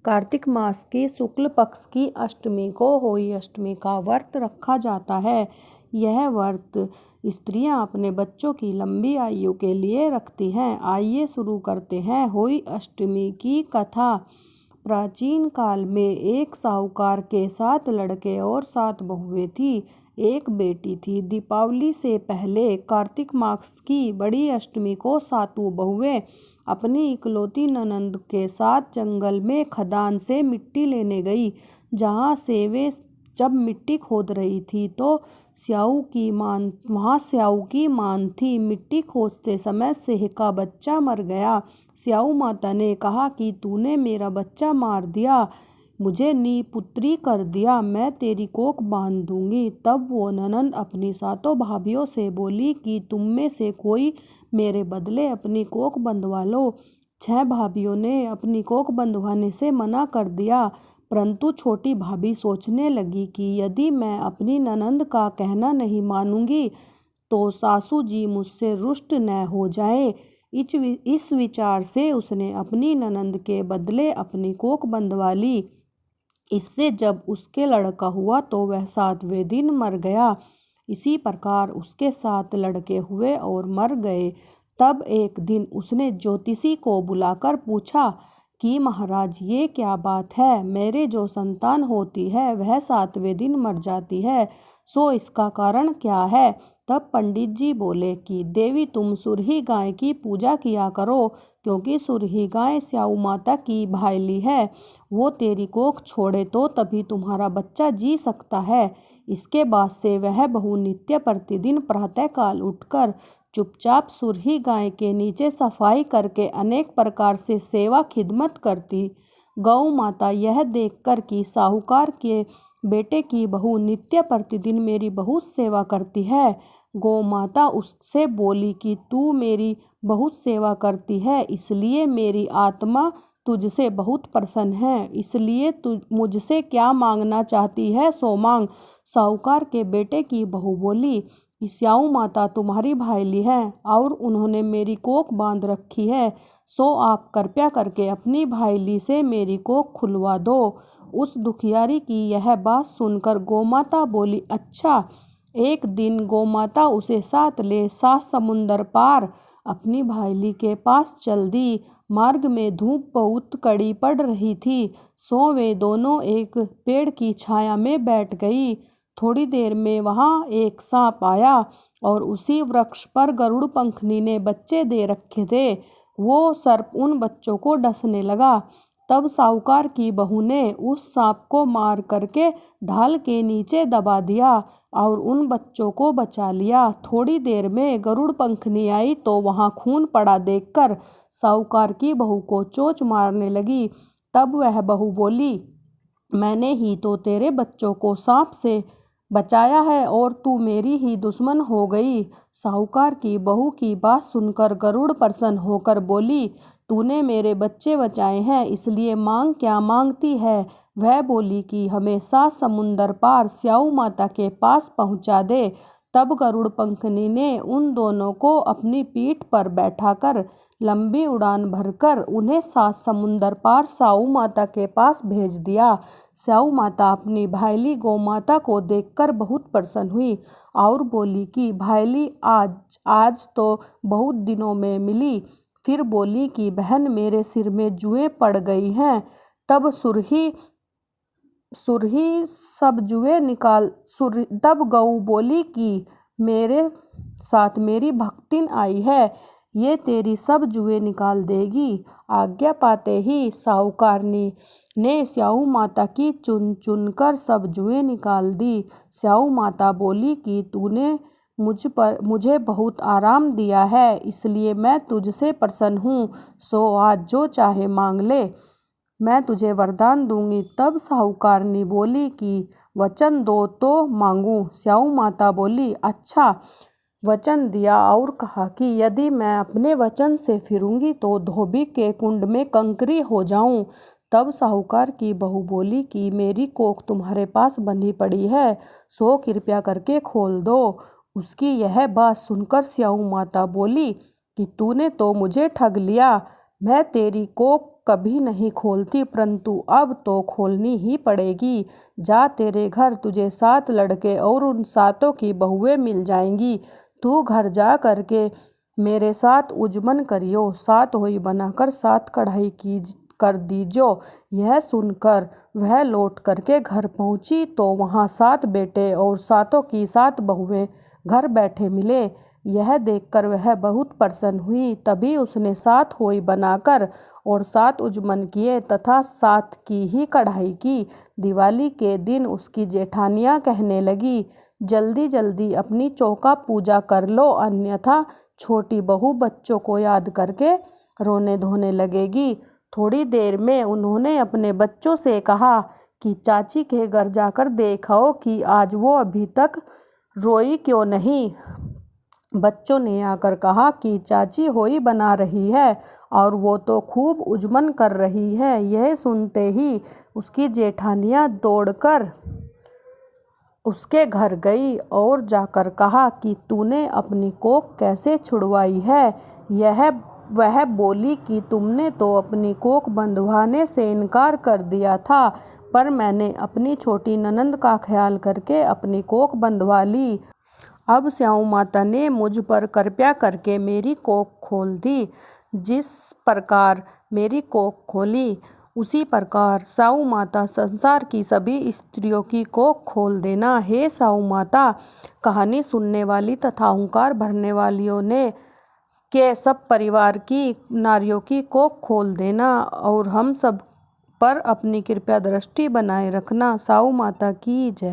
कार्तिक मास की शुक्ल पक्ष की अष्टमी को होई अष्टमी का व्रत रखा जाता है। यह व्रत स्त्रियां अपने बच्चों की लंबी आयु के लिए रखती हैं। आइए शुरू करते हैं होई अष्टमी की कथा। प्राचीन काल में एक साहूकार के 7 लड़के और 7 बहुएं थी। एक बेटी थी। दीपावली से पहले कार्तिक मास की बड़ी अष्टमी को 7 बहुएं अपनी इकलौती ननंद के साथ जंगल में खदान से मिट्टी लेने गई। जहाँ से वे जब मिट्टी खोद रही थी तो स्याऊ की मान थी। मिट्टी खोदते समय सिंह का बच्चा मर गया। स्याऊ माता ने कहा कि तूने मेरा बच्चा मार दिया, मुझे निपुत्री कर दिया, मैं तेरी कोख बांध दूंगी। तब वो ननंद अपनी 7 भाभियों से बोली कि तुम में से कोई मेरे बदले अपनी कोख बंधवा लो। 6 भाभियों ने अपनी कोख बंधवाने से मना कर दिया, परंतु छोटी भाभी सोचने लगी कि यदि मैं अपनी ननंद का कहना नहीं मानूंगी तो सासू जी मुझसे रुष्ट न हो जाए। इस विचार से उसने अपनी ननंद के बदले अपनी कोख बंधवा ली। इससे जब उसके लड़का हुआ तो वह 7वें दिन मर गया। इसी प्रकार उसके 7 लड़के हुए और मर गए। तब एक दिन उसने ज्योतिषी को बुलाकर पूछा कि महाराज, ये क्या बात है? मेरे जो संतान होती है वह 7वें दिन मर जाती है, सो इसका कारण क्या है? तब पंडित जी बोले कि देवी, तुम सुरही गाय की पूजा किया करो, क्योंकि सुरही गाय स्याऊ माता की भाईली है। वो तेरी कोख छोड़े तो तभी तुम्हारा बच्चा जी सकता है। इसके बाद से वह बहू नित्य प्रतिदिन प्रातःकाल उठकर चुपचाप सुरही गाय के नीचे सफाई करके अनेक प्रकार से सेवा खिदमत करती। गौ माता यह देखकर कि साहूकार के बेटे की बहू नित्य प्रतिदिन मेरी बहुत सेवा करती है, गौ माता उससे बोली कि तू मेरी बहुत सेवा करती है, इसलिए मेरी आत्मा तुझसे बहुत प्रसन्न है, इसलिए तू मुझसे क्या मांगना चाहती है सो मांग। साहूकार के बेटे की बहू बोली, स्याऊ माता तुम्हारी भाईली है और उन्होंने मेरी कोख बांध रखी है, सो आप कृपया करके अपनी भाईली से मेरी कोख खुलवा दो। उस दुखियारी की यह बात सुनकर गोमाता बोली, अच्छा। एक दिन गोमाता उसे साथ ले 7 समुंदर पार अपनी भाईली के पास चल दी। मार्ग में धूप बहुत कड़ी पड़ रही थी, सो वे दोनों एक पेड़ की छाया में बैठ गई। थोड़ी देर में वहां एक सांप आया और उसी वृक्ष पर गरुड़ पंखनी ने बच्चे दे रखे थे। वो सर्प उन बच्चों को डसने लगा। तब साहूकार की बहू ने उस सांप को मार करके ढाल के नीचे दबा दिया और उन बच्चों को बचा लिया। थोड़ी देर में गरुड़ पंखनी आई तो वहां खून पड़ा देखकर साहूकार की बहू को चोंच मारने लगी। तब वह बहू बोली, मैंने ही तो तेरे बच्चों को सांप से बचाया है और तू मेरी ही दुश्मन हो गई। साहूकार की बहू की बात सुनकर गरुड़ प्रसन्न होकर बोली, तूने मेरे बच्चे बचाए हैं, इसलिए मांग क्या मांगती है? वह बोली कि हमें 7 समुंदर पार स्याऊ माता के पास पहुंचा दे। तब गरुड़ पंखनी ने उन दोनों को अपनी पीठ पर बैठाकर लंबी उड़ान भरकर उन्हें 7 समुंदर पार स्याऊ माता के पास भेज दिया। स्याऊ माता अपनी भाईली गौ माता को देखकर बहुत प्रसन्न हुई और बोली कि भाईली, आज तो बहुत दिनों में मिली। फिर बोली कि बहन, मेरे सिर में जुएं पड़ गई हैं। तब तब गऊ बोली कि मेरे साथ मेरी भक्तिन आई है, ये तेरी सब जुएं निकाल देगी। आज्ञा पाते ही साहूकारनी ने स्याऊ माता की चुन चुन कर सब जुएं निकाल दी। स्याऊ माता बोली कि तूने मुझे बहुत आराम दिया है, इसलिए मैं तुझसे प्रसन्न हूँ, सो आज जो चाहे मांग ले, मैं तुझे वरदान दूंगी। तब साहूकारनी बोली कि वचन दो तो मांगू। स्याऊ माता बोली, अच्छा। वचन दिया और कहा कि यदि मैं अपने वचन से फिरूंगी तो धोबी के कुंड में कंकरी हो जाऊं। तब साहूकार की बहू बोली कि मेरी कोख तुम्हारे पास बंधी पड़ी है, सो कृपया करके खोल दो। उसकी यह बात सुनकर स्याऊ माता बोली कि तूने तो मुझे ठग लिया, मैं तेरी कोख कभी नहीं खोलती, परंतु अब तो खोलनी ही पड़ेगी। जा, तेरे घर तुझे 7 लड़के और उन 7 की बहुएं मिल जाएंगी। तू घर जा करके मेरे साथ उजमन करियो, 7 हुई बनाकर 7 कढ़ाई की कर दीजो। यह सुनकर वह लौट करके घर पहुंची तो वहां 7 बेटे और 7 की 7 बहुएं घर बैठे मिले। यह देखकर वह बहुत प्रसन्न हुई। तभी उसने 7 होई बनाकर और 7 उजमन किए तथा 7 की ही कढ़ाई की। दिवाली के दिन उसकी जेठानियाँ कहने लगी, जल्दी जल्दी अपनी चौका पूजा कर लो, अन्यथा छोटी बहू बच्चों को याद करके रोने धोने लगेगी। थोड़ी देर में उन्होंने अपने बच्चों से कहा कि चाची के घर जाकर देखो कि आज वो अभी तक रोई क्यों नहीं। बच्चों ने आकर कहा कि चाची होई बना रही है और वो तो खूब उजमन कर रही है। यह सुनते ही उसकी जेठानियाँ दौड़कर उसके घर गई और जाकर कहा कि तूने अपनी कोख कैसे छुड़वाई है। वह बोली कि तुमने तो अपनी कोख बंधवाने से इनकार कर दिया था, पर मैंने अपनी छोटी ननंद का ख्याल करके अपनी कोख बंधवा ली। अब स्याऊ माता ने मुझ पर कृपा करके मेरी कोख खोल दी। जिस प्रकार मेरी कोख खोली, उसी प्रकार स्याऊ माता संसार की सभी स्त्रियों की कोख खोल देना। हे स्याऊ माता, कहानी सुनने वाली तथा हुंकार भरने वालियों ने के सब परिवार की नारियों की कोख खोल देना और हम सब पर अपनी कृपा दृष्टि बनाए रखना। स्याऊ माता की जय।